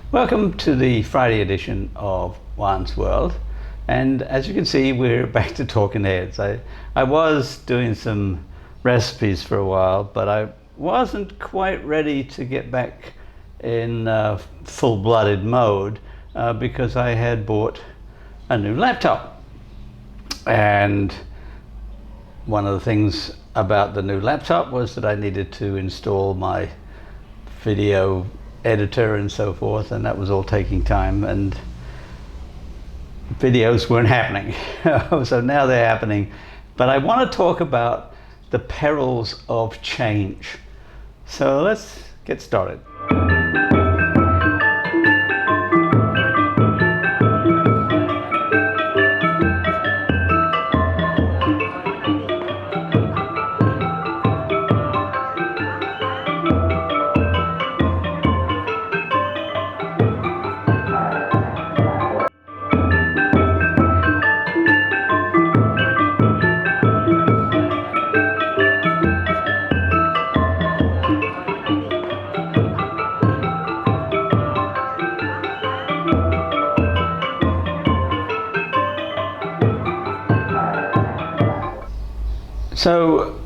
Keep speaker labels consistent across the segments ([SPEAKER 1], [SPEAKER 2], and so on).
[SPEAKER 1] Welcome to the Friday edition of Juan's World, and as you can see, we're back to talking heads. I was doing some recipes for a while, but I wasn't quite ready to get back in full-blooded mode because I had bought a new laptop. And one of the things about the new laptop was that I needed to install my video editor and so forth, and that was all taking time, and videos weren't happening. So now they're happening, but I want to talk about the perils of change. So let's get started. So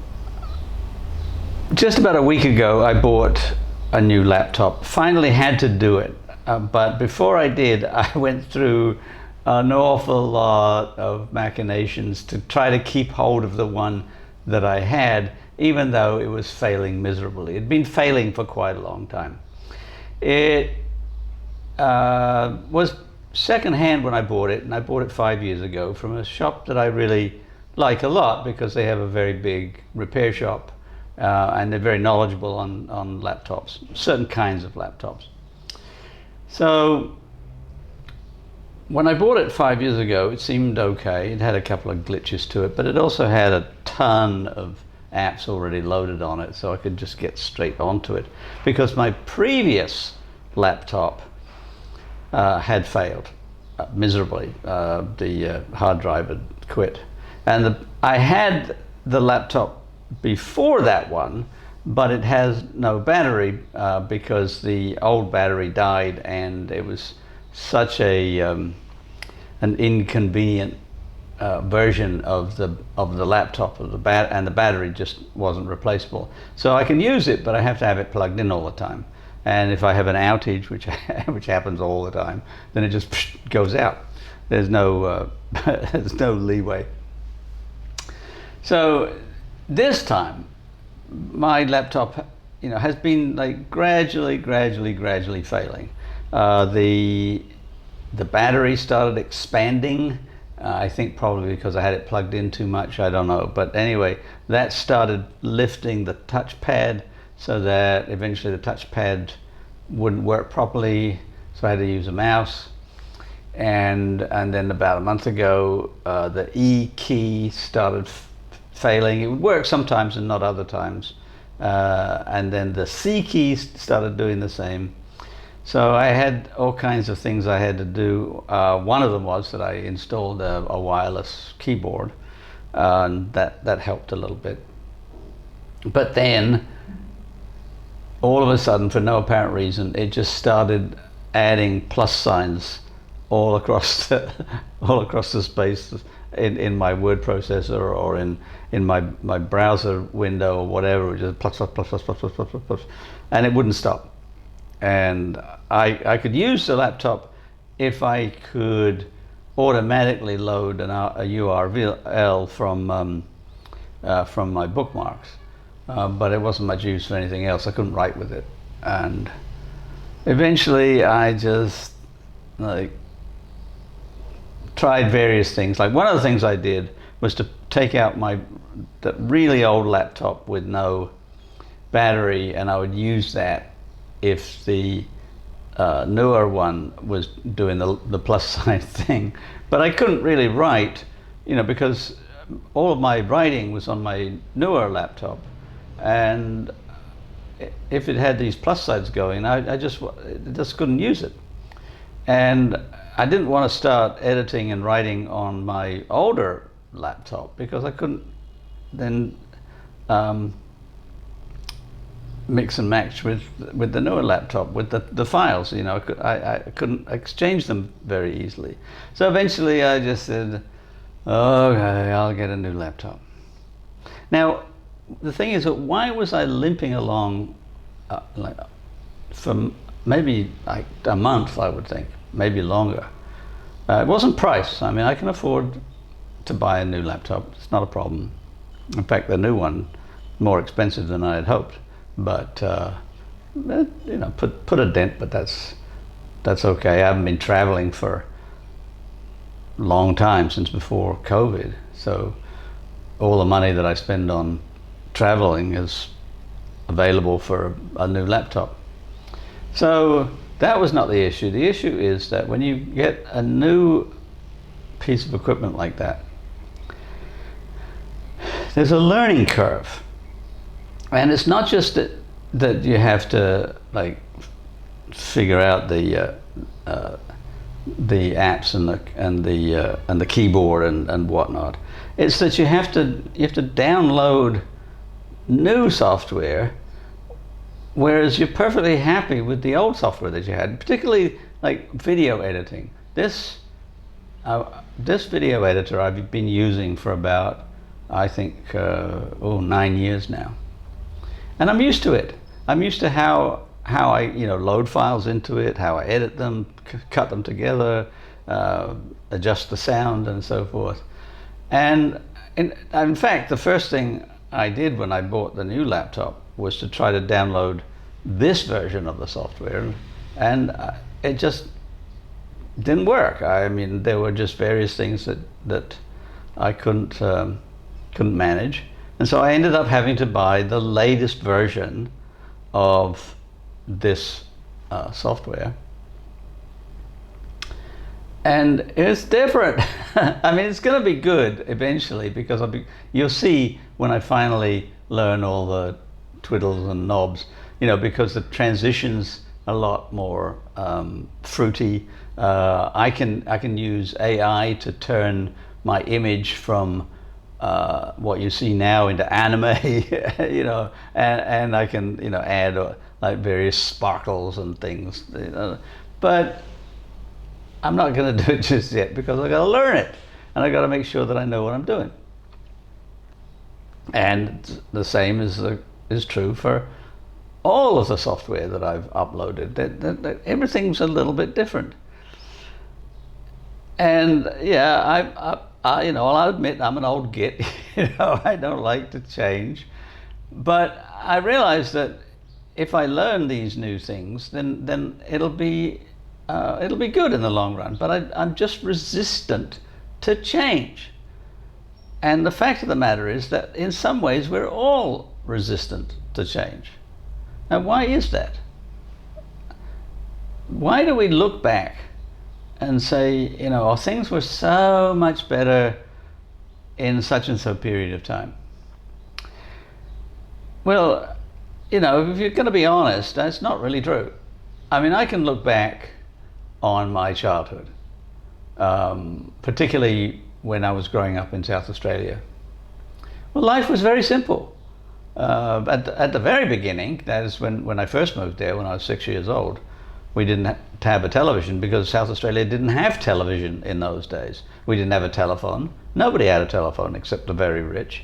[SPEAKER 1] just about a week ago, I bought a new laptop. Finally had to do it, but before I did, I went through an awful lot of machinations to try to keep hold of the one that I had, even though it was failing miserably. It had been failing for quite a long time. It was secondhand when I bought it, and I bought it 5 years ago from a shop that I really like a lot because they have a very big repair shop and they're very knowledgeable on laptops, certain kinds of laptops. So when I bought it 5 years ago, it seemed okay. It had a couple of glitches to it, but it also had a ton of apps already loaded on it, so I could just get straight onto it, because my previous laptop had failed miserably. The hard drive had quit. And I had the laptop before that one, but it has no battery because the old battery died, and it was such an inconvenient version of the laptop and the battery just wasn't replaceable. So I can use it, but I have to have it plugged in all the time. And if I have an outage, which happens all the time, then it just goes out. There's no there's no leeway. So this time, my laptop, has been like gradually failing. The battery started expanding. I think probably because I had it plugged in too much. I don't know. But anyway, that started lifting the touchpad, so that eventually the touchpad wouldn't work properly. So I had to use a mouse. And then about a month ago, the E key started failing. It would work sometimes and not other times. And then the C key started doing the same. So I had all kinds of things I had to do. One of them was that I installed a wireless keyboard, and that helped a little bit. But then, all of a sudden, for no apparent reason, it just started adding plus signs all across the space in my word processor or in my browser window or whatever. It just plus, and it wouldn't stop. And I could use the laptop if I could automatically load a URL from my bookmarks, but it wasn't much use for anything else. I couldn't write with it, and eventually I just tried various things. Like, one of the things I did was to take out that really old laptop with no battery, and I would use that if the newer one was doing the plus sign thing. But I couldn't really write, because all of my writing was on my newer laptop, and if it had these plus signs going, I just couldn't use it. And I didn't want to start editing and writing on my older laptop because I couldn't then mix and match with the newer laptop with the files. You know, I couldn't exchange them very easily. So eventually I just said, okay, I'll get a new laptop. Now, the thing is that why was I limping along like for maybe like a month, I would think, maybe longer. It wasn't price. I mean, I can afford to buy a new laptop. It's not a problem. In fact, the new one, more expensive than I had hoped. But you know, put a dent. But that's okay. I haven't been traveling for a long time, since before COVID. So all the money that I spend on traveling is available for a new laptop. So that was not the issue. The issue is that when you get a new piece of equipment like that, there's a learning curve. And it's not just that you have to like figure out the apps and the keyboard and whatnot. It's that you have to download new software, whereas you're perfectly happy with the old software that you had, particularly like video editing. This video editor I've been using for about, I think, 9 years now, and I'm used to it. I'm used to how I load files into it, how I edit them, cut them together, adjust the sound, and so forth. And in fact, the first thing I did when I bought the new laptop was to try to download this version of the software, and it just didn't work. I mean, there were just various things that I couldn't manage, and so I ended up having to buy the latest version of this software. And it's different. I mean, it's going to be good eventually, because you'll see when I finally learn all the twiddles and knobs, because the transition's a lot more fruity. I can use AI to turn my image from what you see now into anime, and I can, add like various sparkles and things, but I'm not going to do it just yet, because I got to learn it, and I got to make sure that I know what I'm doing. And the same is true for all of the software that I've uploaded. That everything's a little bit different. And yeah, I'll admit I'm an old git. I don't like to change, but I realize that if I learn these new things, then it'll be good in the long run. But I'm just resistant to change. And the fact of the matter is that in some ways we're all resistant to change. Now, why is that? Why do we look back and say, things were so much better in such and so period of time? Well, if you're going to be honest, that's not really true. I mean, I can look back on my childhood, particularly when I was growing up in South Australia. Well, life was very simple. At the very beginning, that is when I first moved there, when I was 6 years old, we didn't have a television, because South Australia didn't have television in those days. We didn't have a telephone. Nobody had a telephone except the very rich.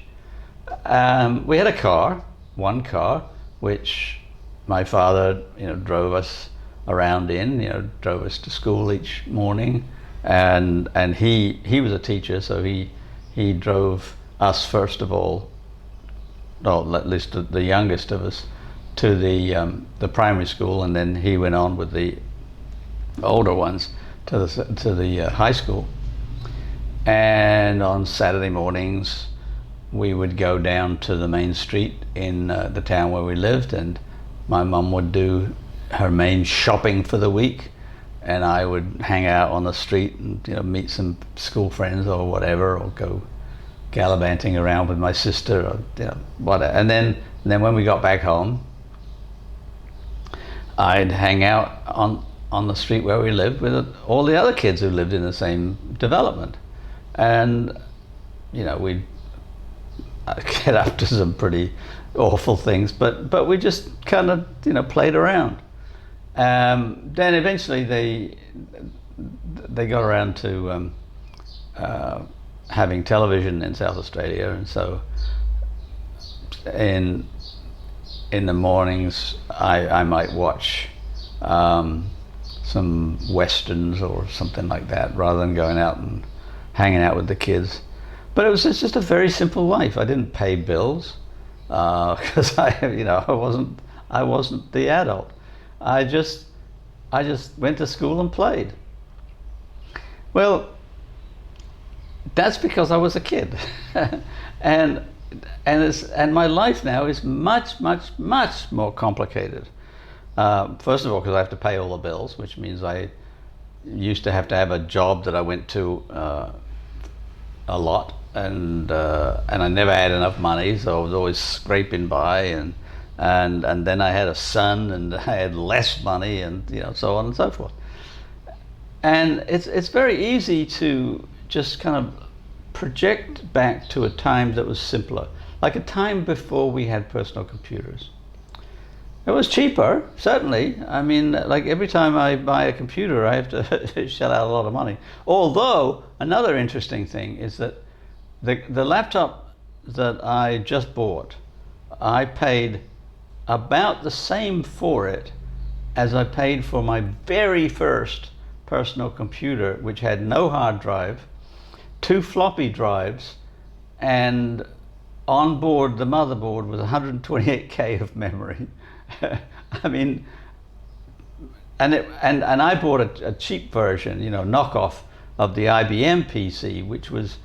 [SPEAKER 1] We had a car, one car, which my father, drove us around in, drove us to school each morning, and he was a teacher, so he drove us first of all, or at least the youngest of us, to the primary school, and then he went on with the older ones to the high school. And on Saturday mornings, we would go down to the main street in the town where we lived, and my mum would do her main shopping for the week, and I would hang out on the street and meet some school friends or whatever, or go gallivanting around with my sister, or whatever. And then when we got back home, I'd hang out on the street where we lived with all the other kids who lived in the same development, and we'd get up to some pretty awful things, but we just kind of played around. Then eventually they got around to having television in South Australia, and so in the mornings I might watch some westerns or something like that, rather than going out and hanging out with the kids. But it's just a very simple life. I didn't pay bills because I wasn't the adult. I just went to school and played. Well, that's because I was a kid, and my life now is much more complicated. First of all, because I have to pay all the bills, which means I used to have a job that I went to a lot, and I never had enough money, so I was always scraping by, and then I had a son, and I had less money, and so on and so forth. And it's very easy to just kind of project back to a time that was simpler, like a time before we had personal computers. It was cheaper, certainly. I mean, like every time I buy a computer, I have to shell out a lot of money. Although, another interesting thing is that the laptop that I just bought, I paid about the same for it as I paid for my very first personal computer, which had no hard drive, 2 floppy drives, and on board the motherboard was 128K of memory. I mean, and I bought a cheap version, knockoff of the IBM PC, which was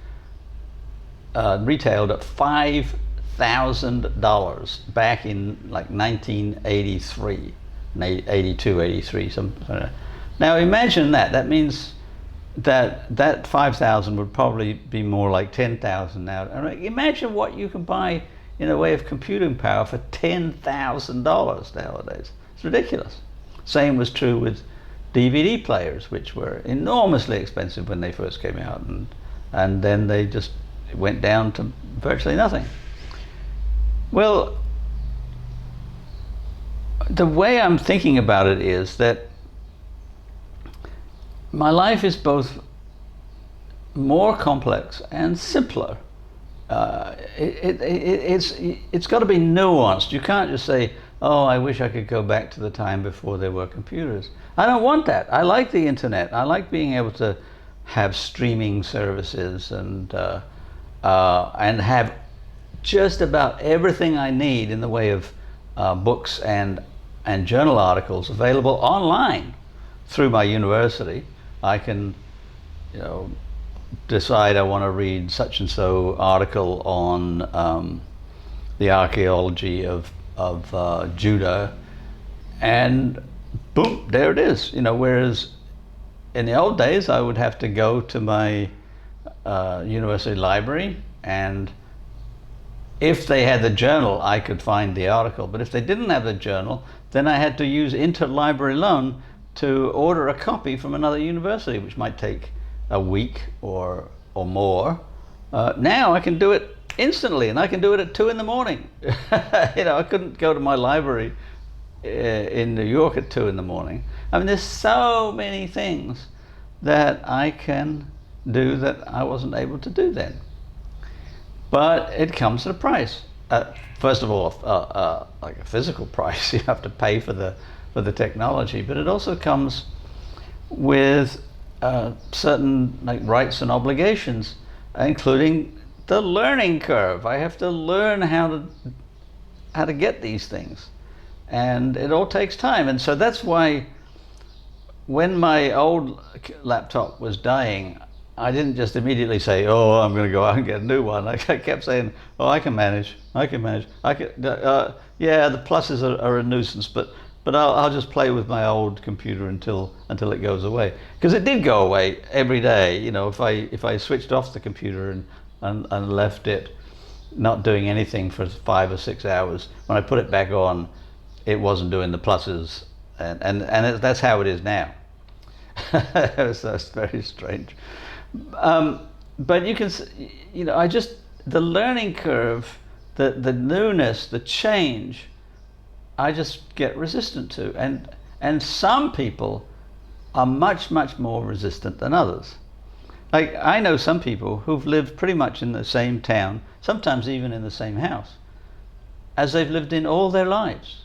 [SPEAKER 1] retailed at $5,000 back in like 1983, 82, 83, something. Now imagine that. That means that 5,000 would probably be more like 10,000 now. And imagine what you can buy in the way of computing power for $10,000 nowadays. It's ridiculous. Same was true with DVD players, which were enormously expensive when they first came out, and then they just went down to virtually nothing. Well, the way I'm thinking about it is that my life is both more complex and simpler. It's got to be nuanced. You can't just say, oh, I wish I could go back to the time before there were computers. I don't want that. I like the internet. I like being able to have streaming services and have just about everything I need in the way of books and journal articles available online through my university. I can, decide I want to read such and so article on the archaeology of Judah, and boom, there it is. Whereas in the old days I would have to go to my university library, and if they had the journal I could find the article, but if they didn't have the journal, then I had to use interlibrary loan to order a copy from another university, which might take a week or more. Now I can do it instantly, and I can do it at 2 a.m. I couldn't go to my library in New York at 2 a.m. I mean, there's so many things that I can do that I wasn't able to do then. But it comes at a price. First of all, like a physical price. You have to pay for the technology, but it also comes with certain rights and obligations, including the learning curve. I have to learn how to get these things, and it all takes time. And so that's why when my old laptop was dying, I didn't just immediately say, oh, I'm going to go out and get a new one. I kept saying, oh, I can manage. Yeah, the pluses are a nuisance, but I'll just play with my old computer until it goes away. Because it did go away every day. If I switched off the computer and left it not doing anything for 5 or 6 hours, when I put it back on, it wasn't doing the pluses, and that's how it is now. So it's very strange. But you can, the learning curve the newness, the change, I just get resistant to. And some people are much, much more resistant than others. Like, I know some people who've lived pretty much in the same town, sometimes even in the same house, as they've lived in all their lives.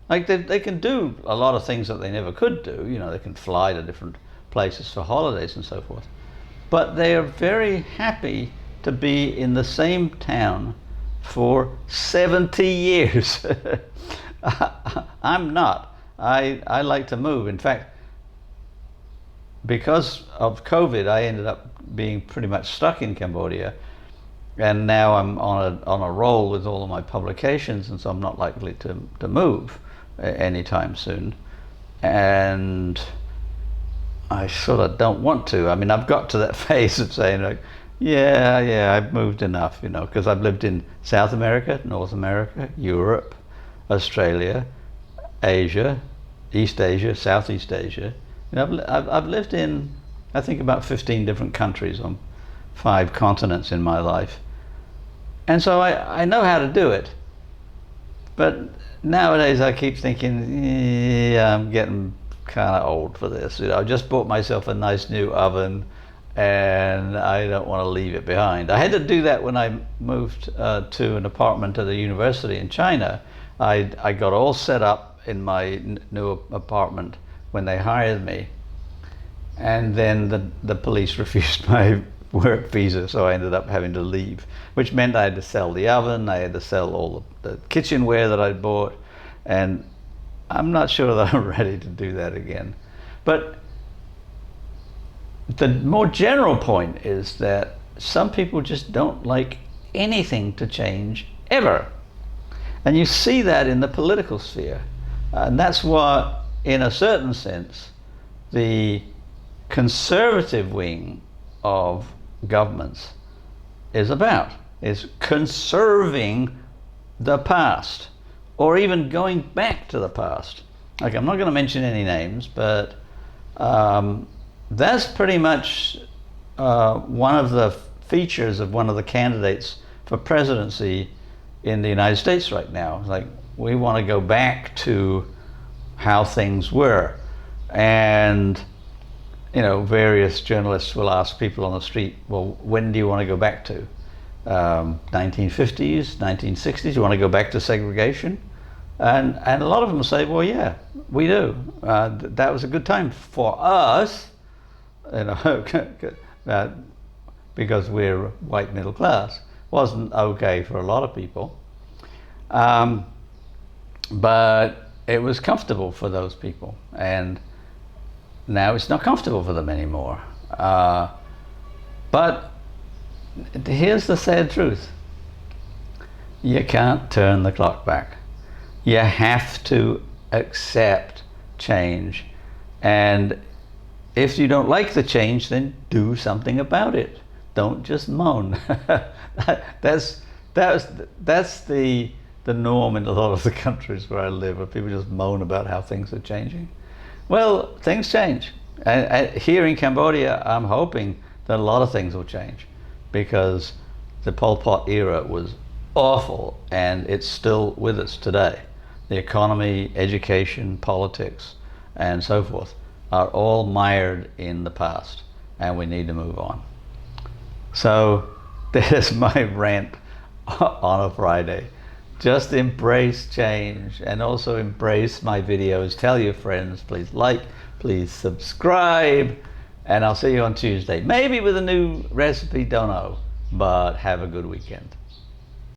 [SPEAKER 1] Like, they can do a lot of things that they never could do. You know, they can fly to different places for holidays and so forth. But they are very happy to be in the same town for 70 years. I'm not. I like to move. In fact, because of COVID, I ended up being pretty much stuck in Cambodia, and now I'm on a roll with all of my publications, and so I'm not likely to move anytime soon. And I sort of don't want to. I mean, I've got to that phase of saying, like, yeah, I've moved enough, you know, because I've lived in South America, North America, Europe, Australia, Asia, East Asia, Southeast Asia. You know, I've lived in, I think, about 15 different countries on 5 continents in my life. And so I know how to do it. But nowadays I keep thinking, yeah, I'm getting kind of old for this. You know, I just bought myself a nice new oven, and I don't want to leave it behind. I had to do that when I moved to an apartment at a university in China. I got all set up in my new apartment when they hired me, and then the police refused my work visa, so I ended up having to leave, which meant I had to sell the oven, I had to sell all the kitchenware that I'd bought, and I'm not sure that I'm ready to do that again. But the more general point is that some people just don't like anything to change ever. And you see that in the political sphere. And that's what, in a certain sense, the conservative wing of governments is about, is conserving the past, or even going back to the past. Like, I'm not going to mention any names, but that's pretty much one of the features of one of the candidates for presidency in the United States right now. Like, we want to go back to how things were. And, you know, various journalists will ask people on the street, well, when do you want to go back to? 1950s, 1960s, you want to go back to segregation? And a lot of them say, well, yeah, we do. That was a good time for us, you know, because we're white middle class. Wasn't okay for a lot of people. But it was comfortable for those people. And now it's not comfortable for them anymore. But here's the sad truth. You can't turn the clock back. You have to accept change. And if you don't like the change, then do something about it. Don't just moan. That's the norm in a lot of the countries where I live, where people just moan about how things are changing. Well, things change. And here in Cambodia, I'm hoping that a lot of things will change, because the Pol Pot era was awful, and it's still with us today. The economy, education, politics, and so forth are all mired in the past, and we need to move on. So there's my rant on a Friday. Just embrace change, and also embrace my videos. Tell your friends, please like, please subscribe, and I'll see you on Tuesday. Maybe with a new recipe, don't know, but have a good weekend.